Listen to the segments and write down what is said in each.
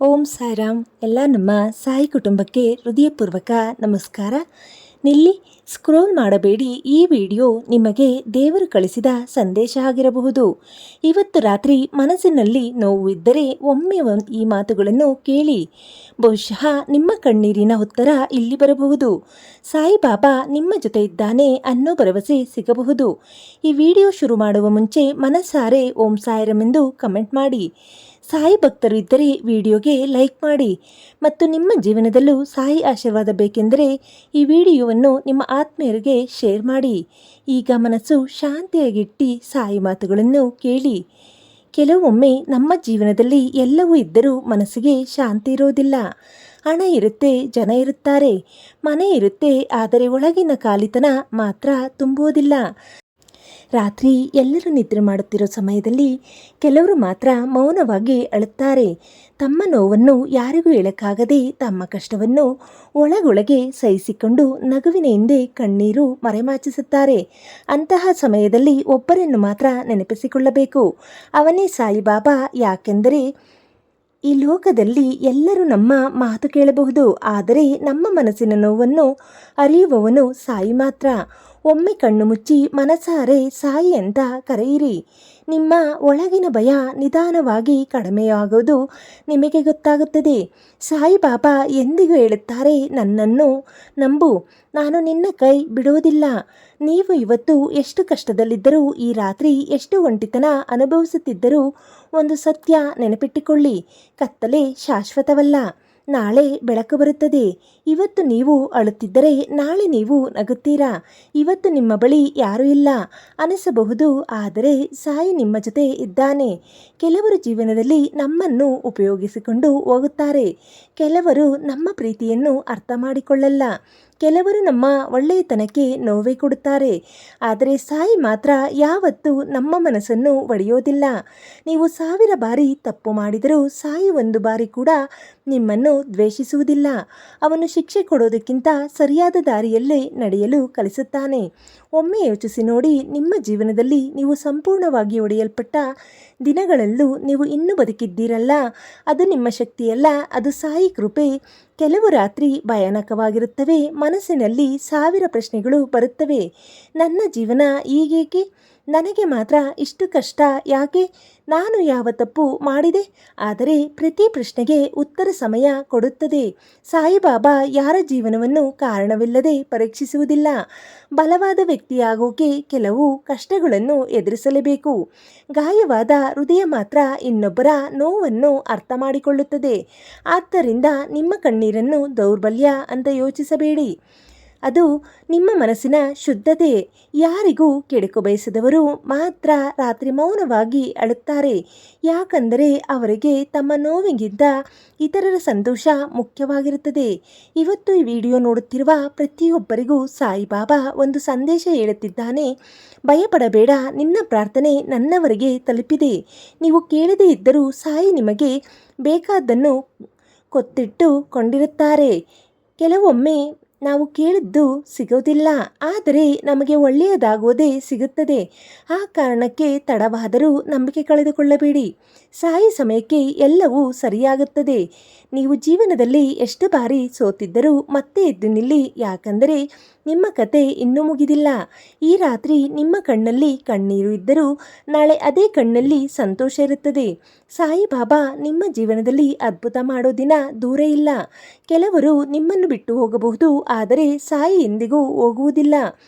ಓಂ ಸಾಯಿರಾಮ್. ಎಲ್ಲ ನಮ್ಮ ಸಾಯಿ ಕುಟುಂಬಕ್ಕೆ ಹೃದಯಪೂರ್ವಕ ನಮಸ್ಕಾರ. ನಿಲ್ಲಿ ಸ್ಕ್ರೋಲ್ ಮಾಡಬೇಡಿ. ಈ ವಿಡಿಯೋ ನಿಮಗೆ ದೇವರು ಕಳಿಸಿದ ಸಂದೇಶ ಆಗಿರಬಹುದು. ಇವತ್ತು ರಾತ್ರಿ ಮನಸ್ಸಿನಲ್ಲಿ ನೋವು ಇದ್ದರೆ ಒಮ್ಮೆ ಈ ಮಾತುಗಳನ್ನು ಕೇಳಿ. ಬಹುಶಃ ನಿಮ್ಮ ಕಣ್ಣೀರಿನ ಉತ್ತರ ಇಲ್ಲಿ ಬರಬಹುದು. ಸಾಯಿಬಾಬಾ ನಿಮ್ಮ ಜೊತೆ ಇದ್ದಾನೆ ಅನ್ನೋ ಭರವಸೆ ಸಿಗಬಹುದು. ಈ ವಿಡಿಯೋ ಶುರು ಮಾಡುವ ಮುಂಚೆ ಮನಸ್ಸಾರೆ ಓಂ ಸಾಯಿರಾಮ್ ಎಂದು ಕಮೆಂಟ್ ಮಾಡಿ. ಸಾಯಿ ಭಕ್ತರು ಇದ್ದರೆ ವಿಡಿಯೋಗೆ ಲೈಕ್ ಮಾಡಿ ಮತ್ತು ನಿಮ್ಮ ಜೀವನದಲ್ಲೂ ಸಾಯಿ ಆಶೀರ್ವಾದ ಬೇಕೆಂದರೆ ಈ ವಿಡಿಯೋವನ್ನು ನಿಮ್ಮ ಆತ್ಮೀಯರಿಗೆ ಶೇರ್ ಮಾಡಿ. ಈಗ ಮನಸ್ಸು ಶಾಂತಿಯಾಗಿಟ್ಟು ಸಾಯಿ ಮಾತುಗಳನ್ನು ಕೇಳಿ. ಕೆಲವೊಮ್ಮೆ ನಮ್ಮ ಜೀವನದಲ್ಲಿ ಎಲ್ಲವೂ ಇದ್ದರೂ ಮನಸ್ಸಿಗೆ ಶಾಂತಿ ಇರೋದಿಲ್ಲ. ಹಣ ಇರುತ್ತೆ, ಜನ ಇರುತ್ತಾರೆ, ಮನೆ ಇರುತ್ತೆ, ಆದರೆ ಒಳಗಿನ ಖಾಲಿತನ ಮಾತ್ರ ತುಂಬುವುದಿಲ್ಲ. ರಾತ್ರಿ ಎಲ್ಲರೂ ನಿದ್ರೆ ಮಾಡುತ್ತಿರೋ ಸಮಯದಲ್ಲಿ ಕೆಲವರು ಮಾತ್ರ ಮೌನವಾಗಿ ಅಳುತ್ತಾರೆ. ತಮ್ಮ ನೋವನ್ನು ಯಾರಿಗೂ ಹೇಳಕ್ಕಾಗದೆ ತಮ್ಮ ಕಷ್ಟವನ್ನು ಒಳಗೊಳಗೆ ಸಹಿಸಿಕೊಂಡು ನಗುವಿನ ಹಿಂದೆ ಕಣ್ಣೀರು ಮರೆಮಾಚಿಸುತ್ತಾರೆ. ಅಂತಹ ಸಮಯದಲ್ಲಿ ಒಬ್ಬರನ್ನು ಮಾತ್ರ ನೆನಪಿಸಿಕೊಳ್ಳಬೇಕು. ಅವನೇ ಸಾಯಿಬಾಬಾ. ಯಾಕೆಂದರೆ ಈ ಲೋಕದಲ್ಲಿ ಎಲ್ಲರೂ ನಮ್ಮ ಮಾತು ಕೇಳಬಹುದು, ಆದರೆ ನಮ್ಮ ಮನಸ್ಸಿನ ನೋವನ್ನು ಅರಿಯುವವನು ಸಾಯಿ ಮಾತ್ರ. ಒಮ್ಮೆ ಕಣ್ಣು ಮುಚ್ಚಿ ಮನಸಾರೆ ಸಾಯಿ ಅಂತ ಕರೆಯಿರಿ. ನಿಮ್ಮ ಒಳಗಿನ ಭಯ ನಿಧಾನವಾಗಿ ಕಡಿಮೆಯಾಗೋದು ನಿಮಗೆ ಗೊತ್ತಾಗುತ್ತದೆ. ಸಾಯಿಬಾಬಾ ಎಂದಿಗೂ ಹೇಳುತ್ತಾರೆ, ನನ್ನನ್ನು ನಂಬು, ನಾನು ನಿನ್ನ ಕೈ ಬಿಡುವುದಿಲ್ಲ. ನೀವು ಇವತ್ತು ಎಷ್ಟು ಕಷ್ಟದಲ್ಲಿದ್ದರೂ, ಈ ರಾತ್ರಿ ಎಷ್ಟು ಒಂಟಿತನ ಅನುಭವಿಸುತ್ತಿದ್ದರೂ ಒಂದು ಸತ್ಯ ನೆನಪಿಟ್ಟುಕೊಳ್ಳಿ. ಕತ್ತಲೆ ಶಾಶ್ವತವಲ್ಲ. ನಾಳೆ ಬೆಳಕು ಬರುತ್ತದೆ. ಇವತ್ತು ನೀವು ಅಳುತ್ತಿದ್ದರೆ ನಾಳೆ ನೀವು ನಗುತ್ತೀರಾ. ಇವತ್ತು ನಿಮ್ಮ ಬಳಿ ಯಾರೂ ಇಲ್ಲ ಅನಿಸಬಹುದು, ಆದರೆ ಸಾಯಿ ನಿಮ್ಮ ಜೊತೆ ಇದ್ದಾನೆ. ಕೆಲವರು ಜೀವನದಲ್ಲಿ ನಮ್ಮನ್ನು ಉಪಯೋಗಿಸಿಕೊಂಡು ಹೋಗುತ್ತಾರೆ. ಕೆಲವರು ನಮ್ಮ ಪ್ರೀತಿಯನ್ನು ಅರ್ಥ ಮಾಡಿಕೊಳ್ಳಲ್ಲ. ಕೆಲವರು ನಮ್ಮ ಒಳ್ಳೆಯತನಕ್ಕೆ ನೋವೇ ಕೊಡುತ್ತಾರೆ. ಆದರೆ ಸಾಯಿ ಮಾತ್ರ ಯಾವತ್ತೂ ನಮ್ಮ ಮನಸ್ಸನ್ನು ಒಡೆಯೋದಿಲ್ಲ. ನೀವು 1000 ಬಾರಿ ತಪ್ಪು ಮಾಡಿದರೂ ಸಾಯಿ ಒಂದು ಬಾರಿ ಕೂಡ ನಿಮ್ಮನ್ನು ದ್ವೇಷಿಸುವುದಿಲ್ಲ. ಅವನು ಶಿಕ್ಷೆ ಕೊಡೋದಕ್ಕಿಂತ ಸರಿಯಾದ ದಾರಿಯಲ್ಲೇ ನಡೆಯಲು ಕಲಿಸುತ್ತಾನೆ. ಒಮ್ಮೆ ಯೋಚಿಸಿ ನೋಡಿ, ನಿಮ್ಮ ಜೀವನದಲ್ಲಿ ನೀವು ಸಂಪೂರ್ಣವಾಗಿ ಒಡೆಯಲ್ಪಟ್ಟ ದಿನಗಳಲ್ಲೂ ನೀವು ಇನ್ನೂ ಬದುಕಿದ್ದೀರಲ್ಲ, ಅದು ನಿಮ್ಮ ಶಕ್ತಿಯಲ್ಲ, ಅದು ಸಾಯಿ ಕೃಪೆ. ಕೆಲವು ರಾತ್ರಿ ಭಯಾನಕವಾಗಿರುತ್ತವೆ. ಮನಸ್ಸಿನಲ್ಲಿ 1000 ಪ್ರಶ್ನೆಗಳು ಬರುತ್ತವೆ. ನನ್ನ ಜೀವನ ಹೀಗೇಕೆ? ನನಗೆ ಮಾತ್ರ ಇಷ್ಟು ಕಷ್ಟ ಯಾಕೆ? ನಾನು ಯಾವ ತಪ್ಪು ಮಾಡಿದೆ? ಆದರೆ ಪ್ರತಿ ಪ್ರಶ್ನೆಗೆ ಉತ್ತರ ಸಮಯ ಕೊಡುತ್ತದೆ. ಸಾಯಿಬಾಬಾ ಯಾರ ಜೀವನವನ್ನು ಕಾರಣವಿಲ್ಲದೆ ಪರೀಕ್ಷಿಸುವುದಿಲ್ಲ. ಬಲವಾದ ವ್ಯಕ್ತಿಯಾಗೋಕೆ ಕೆಲವು ಕಷ್ಟಗಳನ್ನು ಎದುರಿಸಲೇಬೇಕು. ಗಾಯವಾದ ಹೃದಯ ಮಾತ್ರ ಇನ್ನೊಬ್ಬರ ನೋವನ್ನು ಅರ್ಥ ಮಾಡಿಕೊಳ್ಳುತ್ತದೆ. ಆದ್ದರಿಂದ ನಿಮ್ಮ ಕಣ್ಣೀರನ್ನು ದೌರ್ಬಲ್ಯ ಅಂತ ಯೋಚಿಸಬೇಡಿ. ಅದು ನಿಮ್ಮ ಮನಸ್ಸಿನ ಶುದ್ಧತೆ. ಯಾರಿಗೂ ಕೆಡುಕು ಬಯಸಿದವರು ಮಾತ್ರ ರಾತ್ರಿ ಮೌನವಾಗಿ ಅಳುತ್ತಾರೆ. ಯಾಕಂದರೆ ಅವರಿಗೆ ತಮ್ಮ ನೋವಿಗಿಂತ ಇತರರ ಸಂತೋಷ ಮುಖ್ಯವಾಗಿರುತ್ತದೆ. ಇವತ್ತು ಈ ವಿಡಿಯೋ ನೋಡುತ್ತಿರುವ ಪ್ರತಿಯೊಬ್ಬರಿಗೂ ಸಾಯಿಬಾಬಾ ಒಂದು ಸಂದೇಶ ಹೇಳುತ್ತಿದ್ದಾನೆ. ಭಯಪಡಬೇಡ, ನಿನ್ನ ಪ್ರಾರ್ಥನೆ ನನ್ನವರೆಗೆ ತಲುಪಿದೆ. ನೀವು ಕೇಳದೇ ಇದ್ದರೂ ಸಾಯಿ ನಿಮಗೆ ಬೇಕಾದ್ದನ್ನು ಕೊತ್ತಿಟ್ಟು ಕೊಂಡಿರುತ್ತಾರೆ. ಕೆಲವೊಮ್ಮೆ ನಾವು ಕೇಳಿದ್ದು ಸಿಗೋದಿಲ್ಲ, ಆದರೆ ನಮಗೆ ಒಳ್ಳೆಯದಾಗುವುದೇ ಸಿಗುತ್ತದೆ. ಆ ಕಾರಣಕ್ಕೆ ತಡವಾದರೂ ನಂಬಿಕೆ ಕಳೆದುಕೊಳ್ಳಬೇಡಿ. ಸಾಯಿ ಸಮಯಕ್ಕೆ ಎಲ್ಲವೂ ಸರಿಯಾಗುತ್ತದೆ. ನೀವು ಜೀವನದಲ್ಲಿ ಎಷ್ಟು ಬಾರಿ ಸೋತಿದ್ದರೂ ಮತ್ತೆ ಎದ್ದು ನಿಲ್ಲಿ. ಯಾಕಂದರೆ ನಿಮ್ಮ ಕತೆ ಇನ್ನೂ ಮುಗಿದಿಲ್ಲ. ಈ ರಾತ್ರಿ ನಿಮ್ಮ ಕಣ್ಣಲ್ಲಿ ಕಣ್ಣೀರು ಇದ್ದರೂ ನಾಳೆ ಅದೇ ಕಣ್ಣಲ್ಲಿ ಸಂತೋಷ ಇರುತ್ತದೆ. ಸಾಯಿಬಾಬಾ ನಿಮ್ಮ ಜೀವನದಲ್ಲಿ ಅದ್ಭುತ ಮಾಡೋ ದಿನ ದೂರ ಇಲ್ಲ. ಕೆಲವರು ನಿಮ್ಮನ್ನು ಬಿಟ್ಟು ಹೋಗಬಹುದು, ಆದರೆ ಸಾಯಿ ಎಂದಿಗೂ ಹೋಗುವುದಿಲ್ಲ.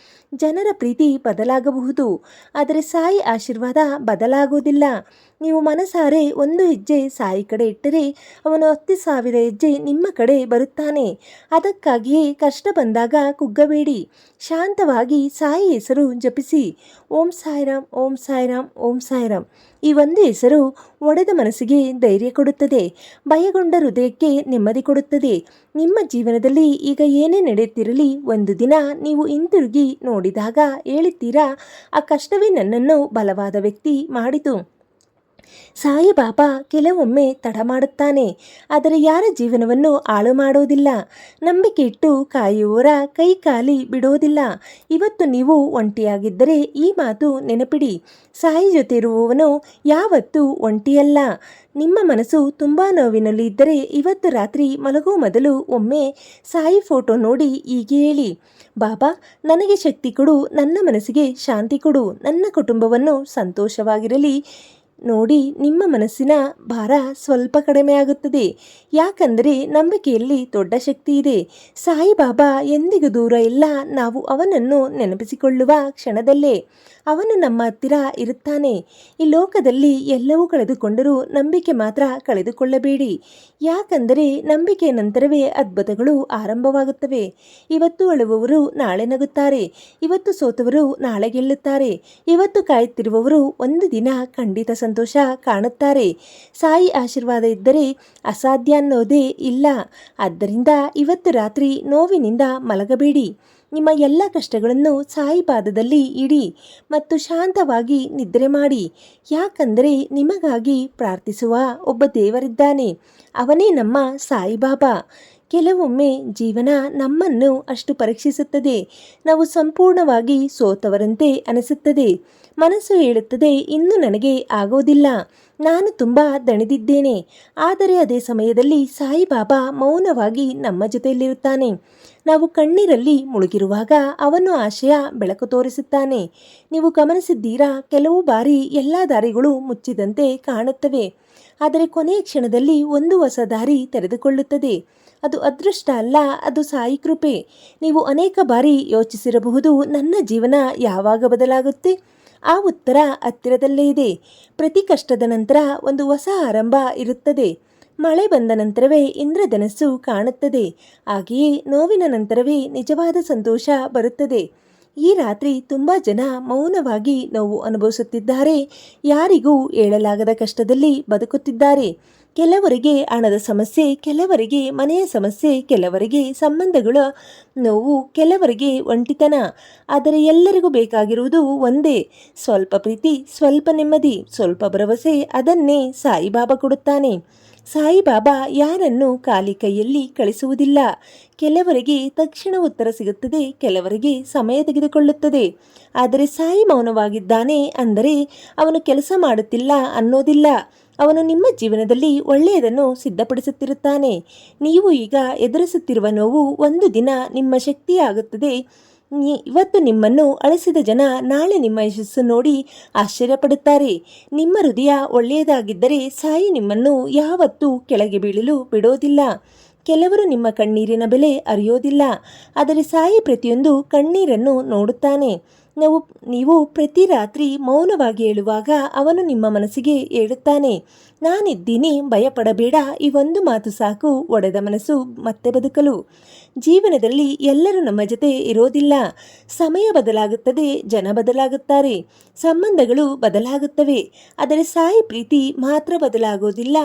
ಜನರ ಪ್ರೀತಿ ಬದಲಾಗಬಹುದು, ಆದರೆ ಸಾಯಿ ಆಶೀರ್ವಾದ ಬದಲಾಗುವುದಿಲ್ಲ. ನೀವು ಮನಸಾರೆ ಒಂದು ಹೆಜ್ಜೆ ಸಾಯಿ ಕಡೆ ಇಟ್ಟರೆ ಅವನು 10,000 ಹೆಜ್ಜೆ ನಿಮ್ಮ ಕಡೆ ಬರುತ್ತಾನೆ. ಅದಕ್ಕಾಗಿಯೇ ಕಷ್ಟ ಬಂದಾಗ ಕುಗ್ಗಬೇಡಿ. ಶಾಂತವಾಗಿ ಸಾಯಿ ಹೆಸರು ಜಪಿಸಿ. ಓಂ ಸಾಯಿರಾಮ್, ಓಂ ಸಾಯಿರಾಮ್, ಓಂ ಸಾಯಿರಾಮ್. ಈ ಒಂದು ಹೆಸರು ಒಡೆದ ಮನಸ್ಸಿಗೆ ಧೈರ್ಯ ಕೊಡುತ್ತದೆ. ಭಯಗೊಂಡ ಹೃದಯಕ್ಕೆ ನೆಮ್ಮದಿ ಕೊಡುತ್ತದೆ. ನಿಮ್ಮ ಜೀವನದಲ್ಲಿ ಈಗ ಏನೇ ನಡೆಯುತ್ತಿರಲಿ, ಒಂದು ದಿನ ನೀವು ಹಿಂತಿರುಗಿ ನೋಡಿದಾಗ ಹೇಳುತ್ತೀರಾ, ಆ ಕಷ್ಟವೇ ನನ್ನನ್ನು ಬಲವಾದ ವ್ಯಕ್ತಿ ಮಾಡಿತು. ಸಾಯಿಬಾಬಾ ಕೆಲವೊಮ್ಮೆ ತಡ ಮಾಡುತ್ತಾನೆ, ಆದರೆ ಯಾರ ಜೀವನವನ್ನು ಹಾಳು ಮಾಡೋದಿಲ್ಲ. ನಂಬಿಕೆ ಇಟ್ಟು ಕಾಯುವವರ ಕೈ ಖಾಲಿ ಬಿಡೋದಿಲ್ಲ. ಇವತ್ತು ನೀವು ಒಂಟಿಯಾಗಿದ್ದರೆ ಈ ಮಾತು ನೆನಪಿಡಿ, ಸಾಯಿ ಜೊತೆ ಇರುವವನು ಯಾವತ್ತೂ ಒಂಟಿಯಲ್ಲ. ನಿಮ್ಮ ಮನಸ್ಸು ತುಂಬ ನೋವಿನಲ್ಲಿ ಇದ್ದರೆ ಇವತ್ತು ರಾತ್ರಿ ಮಲಗೋ ಮೊದಲು ಒಮ್ಮೆ ಸಾಯಿ ಫೋಟೋ ನೋಡಿ ಹೀಗೆ ಹೇಳಿ: ಬಾಬಾ, ನನಗೆ ಶಕ್ತಿ ಕೊಡು, ನನ್ನ ಮನಸ್ಸಿಗೆ ಶಾಂತಿ ಕೊಡು, ನನ್ನ ಕುಟುಂಬವನ್ನು ಸಂತೋಷವಾಗಿರಲಿ. ನೋಡಿ, ನಿಮ್ಮ ಮನಸ್ಸಿನ ಭಾರ ಸ್ವಲ್ಪ ಕಡಿಮೆ ಆಗುತ್ತದೆ. ಯಾಕಂದರೆ ನಂಬಿಕೆಯಲ್ಲಿ ದೊಡ್ಡ ಶಕ್ತಿ ಇದೆ. ಸಾಯಿಬಾಬಾ ಎಂದಿಗೂ ದೂರ ಇಲ್ಲ. ನಾವು ಅವನನ್ನು ನೆನಪಿಸಿಕೊಳ್ಳುವ ಕ್ಷಣದಲ್ಲೇ ಅವನು ನಮ್ಮ ಹತ್ತಿರ ಇರುತ್ತಾನೆ. ಈ ಲೋಕದಲ್ಲಿ ಎಲ್ಲವೂ ಕಳೆದುಕೊಂಡರೂ ನಂಬಿಕೆ ಮಾತ್ರ ಕಳೆದುಕೊಳ್ಳಬೇಡಿ. ಯಾಕಂದರೆ ನಂಬಿಕೆಯ ನಂತರವೇ ಅದ್ಭುತಗಳು ಆರಂಭವಾಗುತ್ತವೆ. ಇವತ್ತು ಅಳುವವರು ನಾಳೆ ನಗುತ್ತಾರೆ. ಇವತ್ತು ಸೋತವರು ನಾಳೆ ಗೆಲ್ಲುತ್ತಾರೆ. ಇವತ್ತು ಕಾಯುತ್ತಿರುವವರು ಒಂದು ದಿನ ಖಂಡಿತ ಸಂತೋಷ ಕಾಣುತ್ತಾರೆ. ಸಾಯಿ ಆಶೀರ್ವಾದ ಇದ್ದರೆ ಅಸಾಧ್ಯ ಅನ್ನೋದೇ ಇಲ್ಲ. ಆದ್ದರಿಂದ ಇವತ್ತು ರಾತ್ರಿ ನೋವಿನಿಂದ ಮಲಗಬೇಡಿ. ನಿಮ್ಮ ಎಲ್ಲ ಕಷ್ಟಗಳನ್ನು ಸಾಯಿ ಪಾದದಲ್ಲಿ ಇಡಿ ಮತ್ತು ಶಾಂತವಾಗಿ ನಿದ್ರೆ ಮಾಡಿ. ಯಾಕಂದರೆ ನಿಮಗಾಗಿ ಪ್ರಾರ್ಥಿಸುವ ಒಬ್ಬ ದೇವರಿದ್ದಾನೆ. ಅವನೇ ನಮ್ಮ ಸಾಯಿಬಾಬಾ. ಕೆಲವೊಮ್ಮೆ ಜೀವನ ನಮ್ಮನ್ನು ಅಷ್ಟು ಪರೀಕ್ಷಿಸುತ್ತದೆ. ನಾವು ಸಂಪೂರ್ಣವಾಗಿ ಸೋತವರಂತೆ ಅನಿಸುತ್ತದೆ. ಮನಸ್ಸು ಹೇಳುತ್ತದೆ, ಇನ್ನು ನನಗೆ ಆಗೋದಿಲ್ಲ, ನಾನು ತುಂಬ ದಣಿದಿದ್ದೇನೆ. ಆದರೆ ಅದೇ ಸಮಯದಲ್ಲಿ ಸಾಯಿಬಾಬಾ ಮೌನವಾಗಿ ನಮ್ಮ ಜೊತೆಯಲ್ಲಿರುತ್ತಾನೆ. ನಾವು ಕಣ್ಣೀರಲ್ಲಿ ಮುಳುಗಿರುವಾಗ ಅವನು ಆಶೆಯ ಬೆಳಕು ತೋರಿಸುತ್ತಾನೆ. ನೀವು ಗಮನಿಸಿದ್ದೀರಾ, ಕೆಲವು ಬಾರಿ ಎಲ್ಲ ದಾರಿಗಳು ಮುಚ್ಚಿದಂತೆ ಕಾಣುತ್ತವೆ, ಆದರೆ ಕೊನೆಯ ಕ್ಷಣದಲ್ಲಿ ಒಂದು ಹೊಸ ದಾರಿ ತೆರೆದುಕೊಳ್ಳುತ್ತದೆ. ಅದು ಅದೃಷ್ಟ ಅಲ್ಲ, ಅದು ಸಾಯಿ ಕೃಪೆ. ನೀವು ಅನೇಕ ಬಾರಿ ಯೋಚಿಸಿರಬಹುದು, ನನ್ನ ಜೀವನ ಯಾವಾಗ ಬದಲಾಗುತ್ತೆ? ಆ ಉತ್ತರ ಹತ್ತಿರದಲ್ಲೇ ಇದೆ. ಪ್ರತಿ ಕಷ್ಟದ ನಂತರ ಒಂದು ಹೊಸ ಆರಂಭ ಇರುತ್ತದೆ. ಮಳೆ ಬಂದ ನಂತರವೇ ಇಂದ್ರಧನಸ್ಸು ಕಾಣುತ್ತದೆ. ಹಾಗೆಯೇ ನೋವಿನ ನಂತರವೇ ನಿಜವಾದ ಸಂತೋಷ ಬರುತ್ತದೆ. ಈ ರಾತ್ರಿ ತುಂಬ ಜನ ಮೌನವಾಗಿ ನೋವು ಅನುಭವಿಸುತ್ತಿದ್ದಾರೆ. ಯಾರಿಗೂ ಹೇಳಲಾಗದ ಕಷ್ಟದಲ್ಲಿ ಬದುಕುತ್ತಿದ್ದಾರೆ. ಕೆಲವರಿಗೆ ಹಣದ ಸಮಸ್ಯೆ, ಕೆಲವರಿಗೆ ಮನೆಯ ಸಮಸ್ಯೆ, ಕೆಲವರಿಗೆ ಸಂಬಂಧಗಳ ನೋವು, ಕೆಲವರಿಗೆ ಒಂಟಿತನ. ಆದರೆ ಎಲ್ಲರಿಗೂ ಬೇಕಾಗಿರುವುದು ಒಂದೇ: ಸ್ವಲ್ಪ ಪ್ರೀತಿ, ಸ್ವಲ್ಪ ನೆಮ್ಮದಿ, ಸ್ವಲ್ಪ ಭರವಸೆ. ಅದನ್ನೇ ಸಾಯಿಬಾಬಾ ಕೊಡುತ್ತಾನೆ. ಸಾಯಿಬಾಬಾ ಯಾರನ್ನು ಖಾಲಿ ಕೈಯಲ್ಲಿ ಕಳಿಸುವುದಿಲ್ಲ. ಕೆಲವರಿಗೆ ತಕ್ಷಣ ಉತ್ತರ ಸಿಗುತ್ತದೆ, ಕೆಲವರಿಗೆ ಸಮಯ ತೆಗೆದುಕೊಳ್ಳುತ್ತದೆ. ಆದರೆ ಸಾಯಿ ಮೌನವಾಗಿದ್ದಾನೆ ಅಂದರೆ ಅವನು ಕೆಲಸ ಮಾಡುತ್ತಿಲ್ಲ ಅನ್ನೋದಿಲ್ಲ. ಅವನು ನಿಮ್ಮ ಜೀವನದಲ್ಲಿ ಒಳ್ಳೆಯದನ್ನು ಸಿದ್ಧಪಡಿಸುತ್ತಿರುತ್ತಾನೆ. ನೀವು ಈಗ ಎದುರಿಸುತ್ತಿರುವ ನೋವು ಒಂದು ದಿನ ನಿಮ್ಮ ಶಕ್ತಿಯಾಗುತ್ತದೆ. ಇವತ್ತು ನಿಮ್ಮನ್ನು ಅಳಿಸಿದ ಜನ ನಾಳೆ ನಿಮ್ಮ ಯಶಸ್ಸು ನೋಡಿ ಆಶ್ಚರ್ಯಪಡುತ್ತಾರೆ. ನಿಮ್ಮ ಹೃದಯ ಒಳ್ಳೆಯದಾಗಿದ್ದರೆ ಸಾಯಿ ನಿಮ್ಮನ್ನು ಯಾವತ್ತೂ ಕೆಳಗೆ ಬೀಳಲು ಬಿಡೋದಿಲ್ಲ. ಕೆಲವರು ನಿಮ್ಮ ಕಣ್ಣೀರಿನ ಬೆಲೆ ಅರಿಯೋದಿಲ್ಲ, ಆದರೆ ಸಾಯಿ ಪ್ರತಿಯೊಂದು ಕಣ್ಣೀರನ್ನು ನೋಡುತ್ತಾನೆ. ನೀವು ಪ್ರತಿ ರಾತ್ರಿ ಮೌನವಾಗಿ ಹೇಳುವಾಗ ಅವನು ನಿಮ್ಮ ಮನಸ್ಸಿಗೆ ಹೇಳುತ್ತಾನೆ, ನಾನಿದ್ದೀನಿ, ಭಯಪಡಬೇಡ. ಈ ಒಂದು ಮಾತು ಸಾಕು ಒಡೆದ ಮನಸ್ಸು ಮತ್ತೆ ಬದುಕಲು. ಜೀವನದಲ್ಲಿ ಎಲ್ಲರೂ ನಮ್ಮ ಜೊತೆ ಇರೋದಿಲ್ಲ. ಸಮಯ ಬದಲಾಗುತ್ತದೆ, ಜನ ಬದಲಾಗುತ್ತಾರೆ, ಸಂಬಂಧಗಳು ಬದಲಾಗುತ್ತವೆ. ಆದರೆ ಸಾಯಿ ಪ್ರೀತಿ ಮಾತ್ರ ಬದಲಾಗೋದಿಲ್ಲ.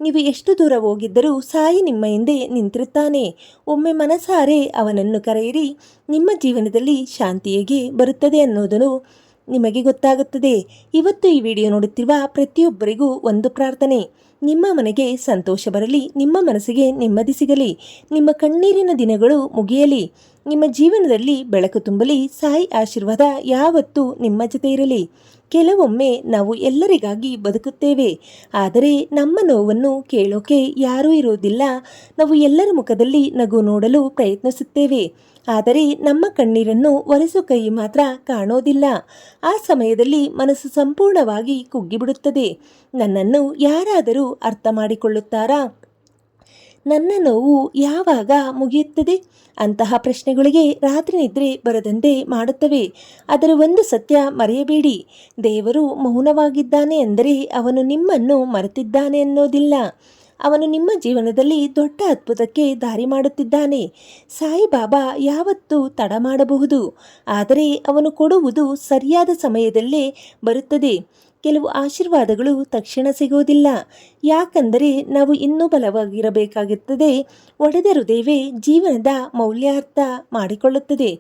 ನೀವು ಎಷ್ಟು ದೂರ ಹೋಗಿದ್ದರೂ ಸಾಯಿ ನಿಮ್ಮ ಹಿಂದೆ ನಿಂತಿರುತ್ತಾನೆ. ಒಮ್ಮೆ ಮನಸಾರೆ ಅವನನ್ನು ಕರೆಯಿರಿ. ನಿಮ್ಮ ಜೀವನದಲ್ಲಿ ಶಾಂತಿ ಹೇಗೆ ಬರುತ್ತದೆ ಅನ್ನೋದನ್ನು ನಿಮಗೆ ಗೊತ್ತಾಗುತ್ತದೆ. ಇವತ್ತು ಈ ವಿಡಿಯೋ ನೋಡುತ್ತಿರುವ ಪ್ರತಿಯೊಬ್ಬರಿಗೂ ಒಂದು ಪ್ರಾರ್ಥನೆ: ನಿಮ್ಮ ಮನೆಗೆ ಸಂತೋಷ ಬರಲಿ, ನಿಮ್ಮ ಮನಸ್ಸಿಗೆ ನೆಮ್ಮದಿ ಸಿಗಲಿ, ನಿಮ್ಮ ಕಣ್ಣೀರಿನ ದಿನಗಳು ಮುಗಿಯಲಿ, ನಿಮ್ಮ ಜೀವನದಲ್ಲಿ ಬೆಳಕು ತುಂಬಲಿ. ಸಾಯಿ ಆಶೀರ್ವಾದ ಯಾವತ್ತೂ ನಿಮ್ಮ ಜೊತೆ ಇರಲಿ. ಕೆಲವೊಮ್ಮೆ ನಾವು ಎಲ್ಲರಿಗಾಗಿ ಬದುಕುತ್ತೇವೆ, ಆದರೆ ನಮ್ಮ ನೋವನ್ನು ಕೇಳೋಕೆ ಯಾರೂ ಇರೋದಿಲ್ಲ. ನಾವು ಎಲ್ಲರ ಮುಖದಲ್ಲಿ ನಗು ನೋಡಲು ಪ್ರಯತ್ನಿಸುತ್ತೇವೆ, ಆದರೆ ನಮ್ಮ ಕಣ್ಣೀರನ್ನು ಒರೆಸೋ ಕೈ ಮಾತ್ರ ಕಾಣೋದಿಲ್ಲ. ಆ ಸಮಯದಲ್ಲಿ ಮನಸ್ಸು ಸಂಪೂರ್ಣವಾಗಿ ಕುಗ್ಗಿಬಿಡುತ್ತದೆ. ನನ್ನನ್ನು ಯಾರಾದರೂ ಅರ್ಥ ಮಾಡಿಕೊಳ್ಳುತ್ತಾರಾ? ನನ್ನ ನೋವು ಯಾವಾಗ ಮುಗಿಯುತ್ತದೆ? ಅಂತಹ ಪ್ರಶ್ನೆಗಳಿಗೆ ರಾತ್ರಿ ನಿದ್ರೆ ಬರದಂತೆ ಮಾಡುತ್ತವೆ. ಆದರೆ ಒಂದು ಸತ್ಯ ಮರೆಯಬೇಡಿ: ದೇವರು ಮೌನವಾಗಿದ್ದಾನೆ ಎಂದರೆ ಅವನು ನಿಮ್ಮನ್ನು ಮರೆತಿದ್ದಾನೆ ಅನ್ನೋದಿಲ್ಲ. ಅವನು ನಿಮ್ಮ ಜೀವನದಲ್ಲಿ ದೊಡ್ಡ ಅದ್ಭುತಕ್ಕೆ ದಾರಿ ಮಾಡುತ್ತಿದ್ದಾನೆ. ಸಾಯಿಬಾಬಾ ಯಾವತ್ತೂ ತಡ ಮಾಡಬಹುದು, ಆದರೆ ಅವನು ಕೊಡುವುದು ಸರಿಯಾದ ಸಮಯದಲ್ಲೇ ಬರುತ್ತದೆ. ಕೆಲವು ಆಶೀರ್ವಾದಗಳು ತಕ್ಷಣ ಸಿಗೋದಿಲ್ಲ, ಯಾಕಂದರೆ ನಾವು ಇನ್ನೂ ಬಲವಾಗಿರಬೇಕಾಗುತ್ತದೆ. ಒಡೆದ ಹೃದಯವೇ ಜೀವನದ ಮೌಲ್ಯಾರ್ಥ ಮಾಡಿಕೊಳ್ಳುತ್ತದೆ.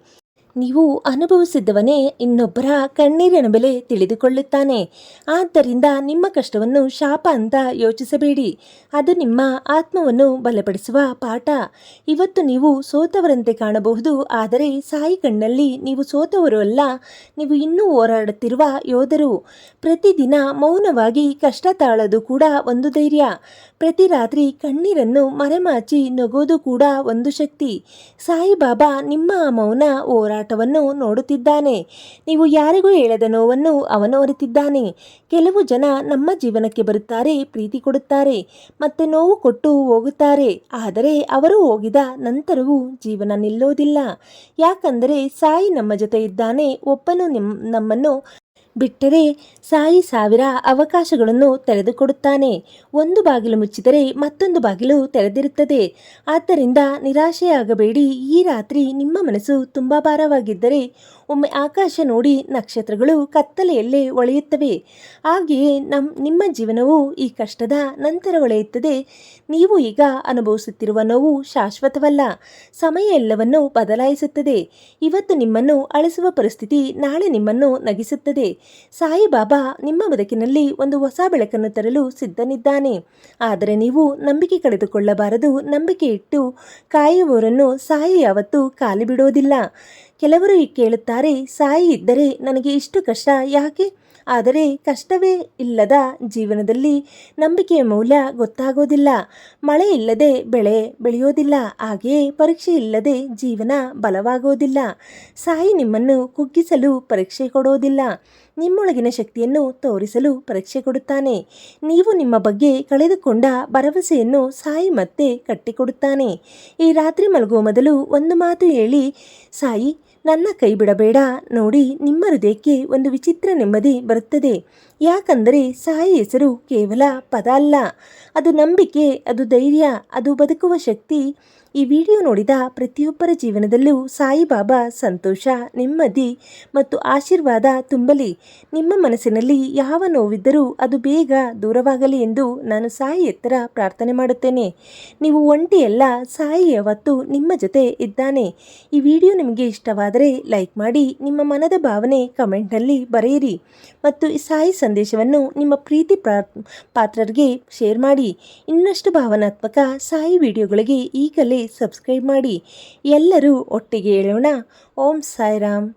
ನೀವು ಅನುಭವಿಸಿದ್ದವನೇ ಇನ್ನೊಬ್ಬರ ಕಣ್ಣೀರಿನ ಬೆಲೆ ತಿಳಿದುಕೊಳ್ಳುತ್ತಾನೆ. ಆದ್ದರಿಂದ ನಿಮ್ಮ ಕಷ್ಟವನ್ನು ಶಾಪ ಅಂತ ಯೋಚಿಸಬೇಡಿ. ಅದು ನಿಮ್ಮ ಆತ್ಮವನ್ನು ಬಲಪಡಿಸುವ ಪಾಠ. ಇವತ್ತು ನೀವು ಸೋತವರಂತೆ ಕಾಣಬಹುದು, ಆದರೆ ಸಾಯಿ ಕಣ್ಣಲ್ಲಿ ನೀವು ಸೋತವರು ಅಲ್ಲ, ನೀವು ಇನ್ನೂ ಹೋರಾಡುತ್ತಿರುವ ಯೋಧರು. ಪ್ರತಿದಿನ ಮೌನವಾಗಿ ಕಷ್ಟ ತಾಳೋದು ಕೂಡ ಒಂದು ಧೈರ್ಯ. ಪ್ರತಿ ರಾತ್ರಿ ಕಣ್ಣೀರನ್ನು ಮರೆಮಾಚಿ ನಗೋದು ಕೂಡ ಒಂದು ಶಕ್ತಿ. ಸಾಯಿಬಾಬಾ ನಿಮ್ಮ ಮೌನ ಹೋರಾಟವನ್ನು ನೋಡುತ್ತಿದ್ದಾನೆ. ನೀವು ಯಾರಿಗೂ ಹೇಳದ ನೋವನ್ನು ಅವನು ಅರಿತಿದ್ದಾನೆ. ಕೆಲವು ಜನ ನಮ್ಮ ಜೀವನಕ್ಕೆ ಬರುತ್ತಾರೆ, ಪ್ರೀತಿ ಕೊಡುತ್ತಾರೆ, ಮತ್ತೆ ನೋವು ಕೊಟ್ಟು ಹೋಗುತ್ತಾರೆ. ಆದರೆ ಅವರು ಹೋಗಿದ ನಂತರವೂ ಜೀವನ ನಿಲ್ಲೋದಿಲ್ಲ. ಯಾಕಂದರೆ ಸಾಯಿ ನಮ್ಮ ಜೊತೆ ಇದ್ದಾನೆ. ಒಬ್ಬನು ನಮ್ಮನ್ನು ಬಿಟ್ಟರೆ ಸಾಯಿ ಸಾವಿರ ಅವಕಾಶಗಳನ್ನು ತೆರೆದುಕೊಡುತ್ತಾನೆ. ಒಂದು ಬಾಗಿಲು ಮುಚ್ಚಿದರೆ ಮತ್ತೊಂದು ಬಾಗಿಲು ತೆರೆದಿರುತ್ತದೆ. ಆದ್ದರಿಂದ ನಿರಾಶೆಯಾಗಬೇಡಿ. ಈ ರಾತ್ರಿ ನಿಮ್ಮ ಮನಸ್ಸು ತುಂಬ ಭಾರವಾಗಿದ್ದರೆ ಒಮ್ಮೆ ಆಕಾಶ ನೋಡಿ. ನಕ್ಷತ್ರಗಳು ಕತ್ತಲೆಯಲ್ಲೇ ಹೊಳೆಯುತ್ತವೆ. ಹಾಗೆಯೇ ನಿಮ್ಮ ಜೀವನವು ಈ ಕಷ್ಟದ ನಂತರ ಹೊಳೆಯುತ್ತದೆ. ನೀವು ಈಗ ಅನುಭವಿಸುತ್ತಿರುವ ನೋವು ಶಾಶ್ವತವಲ್ಲ. ಸಮಯ ಎಲ್ಲವನ್ನು ಬದಲಾಯಿಸುತ್ತದೆ. ಇವತ್ತು ನಿಮ್ಮನ್ನು ಅಳಿಸುವ ಪರಿಸ್ಥಿತಿ ನಾಳೆ ನಿಮ್ಮನ್ನು ನಗಿಸುತ್ತದೆ. ಸಾಯಿಬಾಬಾ ನಿಮ್ಮ ಬದುಕಿನಲ್ಲಿ ಒಂದು ಹೊಸ ಬೆಳಕನ್ನು ತರಲು ಸಿದ್ಧನಿದ್ದಾನೆ. ಆದರೆ ನೀವು ನಂಬಿಕೆ ಕಳೆದುಕೊಳ್ಳಬಾರದು. ನಂಬಿಕೆ ಇಟ್ಟು ಕಾಯುವವರನ್ನು ಸಾಯಿ ಯಾವತ್ತೂ ಖಾಲಿ ಬಿಡೋದಿಲ್ಲ. ಕೆಲವರು ಕೇಳುತ್ತಾರೆ, ಸಾಯಿ ಇದ್ದರೆ ನನಗೆ ಇಷ್ಟು ಕಷ್ಟ ಯಾಕೆ? ಆದರೆ ಕಷ್ಟವೇ ಇಲ್ಲದ ಜೀವನದಲ್ಲಿ ನಂಬಿಕೆಯ ಮೌಲ್ಯ ಗೊತ್ತಾಗೋದಿಲ್ಲ. ಮಳೆ ಇಲ್ಲದೆ ಬೆಳೆ ಬೆಳೆಯೋದಿಲ್ಲ. ಹಾಗೆಯೇ ಪರೀಕ್ಷೆ ಇಲ್ಲದೆ ಜೀವನ ಬಲವಾಗೋದಿಲ್ಲ. ಸಾಯಿ ನಿಮ್ಮನ್ನು ಕುಗ್ಗಿಸಲು ಪರೀಕ್ಷೆ ಕೊಡೋದಿಲ್ಲ. ನಿಮ್ಮೊಳಗಿನ ಶಕ್ತಿಯನ್ನು ತೋರಿಸಲು ಪರೀಕ್ಷೆ ಕೊಡುತ್ತಾನೆ. ನೀವು ನಿಮ್ಮ ಬಗ್ಗೆ ಕಳೆದುಕೊಂಡ ಭರವಸೆಯನ್ನು ಸಾಯಿ ಮತ್ತೆ ಕಟ್ಟಿಕೊಡುತ್ತಾನೆ. ಈ ರಾತ್ರಿ ಮಲಗುವ ಮೊದಲು ಒಂದು ಮಾತು ಹೇಳಿ, ಸಾಯಿ ನನ್ನ ಕೈ ಬಿಡಬೇಡ. ನೋಡಿ, ನಿಮ್ಮ ಹೃದಯಕ್ಕೆ ಒಂದು ವಿಚಿತ್ರ ನೆಮ್ಮದಿ ಬರುತ್ತದೆ. ಯಾಕಂದರೆ ಸಾಯಿ ಹೆಸರು ಕೇವಲ ಪದ ಅಲ್ಲ, ಅದು ನಂಬಿಕೆ, ಅದು ಧೈರ್ಯ, ಅದು ಬದುಕುವ ಶಕ್ತಿ. ಈ ವಿಡಿಯೋ ನೋಡಿದ ಪ್ರತಿಯೊಬ್ಬರ ಜೀವನದಲ್ಲೂ ಸಾಯಿಬಾಬಾ ಸಂತೋಷ, ನೆಮ್ಮದಿ ಮತ್ತು ಆಶೀರ್ವಾದ ತುಂಬಲಿ. ನಿಮ್ಮ ಮನಸ್ಸಿನಲ್ಲಿ ಯಾವ ನೋವಿದ್ದರೂ ಅದು ಬೇಗ ದೂರವಾಗಲಿ ಎಂದು ನಾನು ಸಾಯಿ ಎತ್ತರ ಪ್ರಾರ್ಥನೆ ಮಾಡುತ್ತೇನೆ. ನೀವು ಒಂಟಿಯಲ್ಲ, ಸಾಯಿ ಯಾವತ್ತೂ ನಿಮ್ಮ ಜೊತೆ ಇದ್ದಾನೆ. ಈ ವಿಡಿಯೋ ನಿಮಗೆ ಇಷ್ಟವಾದರೆ ಲೈಕ್ ಮಾಡಿ, ನಿಮ್ಮ ಮನದ ಭಾವನೆ ಕಮೆಂಟ್ನಲ್ಲಿ ಬರೆಯಿರಿ ಮತ್ತು ಈ ಸಾಯಿ ಸಂದೇಶವನ್ನು ನಿಮ್ಮ ಪ್ರೀತಿ ಪಾತ್ರರಿಗೆ ಶೇರ್ ಮಾಡಿ. ಇನ್ನಷ್ಟು ಭಾವನಾತ್ಮಕ ಸಾಯಿ ವಿಡಿಯೋಗಳಿಗೆ ಈಗಲೇ ಸಬ್ಸ್ಕ್ರೈಬ್ ಮಾಡಿ. ಎಲ್ಲರೂ ಒಟ್ಟಿಗೆ ಹೇಳೋಣ. ಓಂ ಸಾಯಿರಾಮ್.